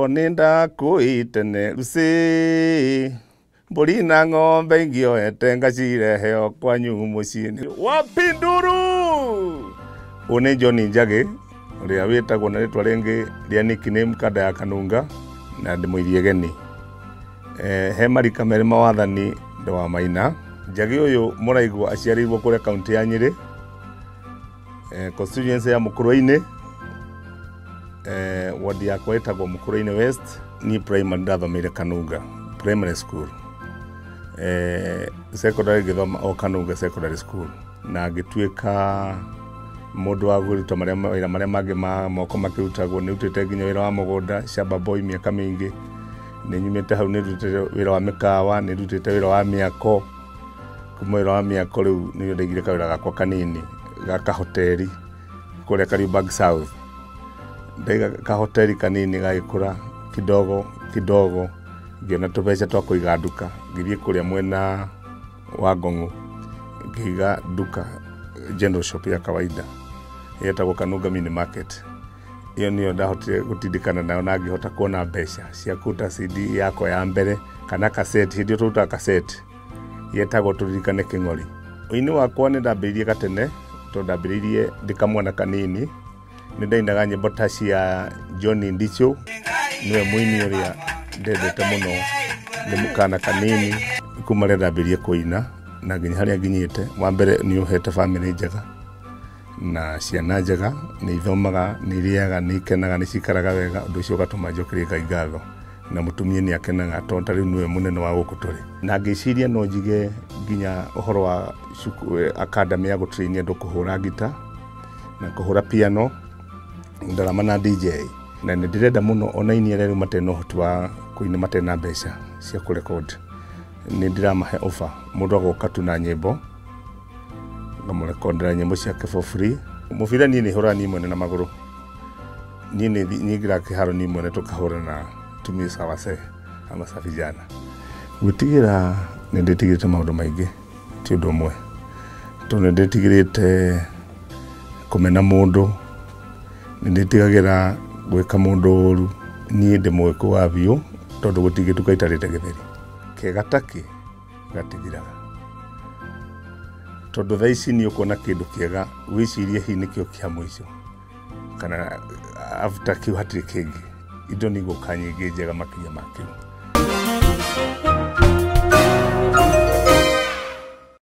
nenda kuitene rusi mburi na ng'ombe ingioete ngacireheo kwanyu muciini wapinduru une John Njagi uria witagwo na ritwa ringi ria nickname Kada ya Kanunga na ndi muirie geni he marika meri mawathani ndo wa Maina. Njagi uyu muraigwa aciarirwo kuria kaunti ya Nyeri constituency ya Mukurweini ward yakwa itagwo Mukurweini West. Ni primary ndathomeire Kanunga primary school, secondary githoma o Kanunga secondary school, na ngituika mundu wa guruta maria mangi ma moko makirutagwo ni rutite nginya wira wa mugunda shamba boy miaka mingi ni nyumite hau ni rutite wira wa mikawa ni rutite wira wa miako kuma wira wa miako riu ni ndigire kawira gakwa kanini gaka hoteli kuria Kariobangi South. Ndaiga ka hoteli kanini gagikura kidogo ngiona tubeca twa kuiga nduka ngithie kuria mwena wa Ngong'u ngiga nduka general shop ya kawaida yetagwo Kanunga mini market. Iyo niyo ndahotire gutindikana nayo na ngihota kuona mbeca cia kuta CD yako ya mbere kana cassette. Hindi tuta cassette yetagwo turirikane King'ori. Uini wakwa ni ndambiririe gatene to ndambiririe ndikamwana kanini ni ndainaga nyimbo ta cia John Ndichu niwe muini uria ndendete muno ni mukana kanini kuma ria ndambiririe kuina na nginya haria nginyite. Wa mbere ni uhete family njega na ciana njega, ni ithomaga ni riaga ni kenaga ni cikaraga wega, undu ucio gatuma njokerie Ngai ngatho na mutumia ni akenaga tondu riu niwe munene wa guku turi. Na ngiciria no njige nginya uhoro wa academy ya gutrainia andu kuhura gita na kuhura piano ndarama na DJ, na ni ndirenda muno ona ini riu mateno hoti wa kuina matena mbeca cia kurecord. Ni ndiramahe offer mundu agoka tu na nyimbo ngamurekondera nyimbo ciake for free. Mubira ni hura ni mwene na maguru ni ngira kiharo ni mwene tukahura na tumisa wase ama safijana gutigira ni nditigirite maundu maingi ti undu umwe to ni nditigirite kumena mundu ni nditigagira gwika mundu uru ni ndi mweko wa biu tondu gutigirite kaitarite githeri kegataki gatigiraga tondu thaici ni ukona kindu kiega wicirie hi nikio kia mwico kana after kiu hatiri kingi indo ni guka nyingi njega makinya makiu.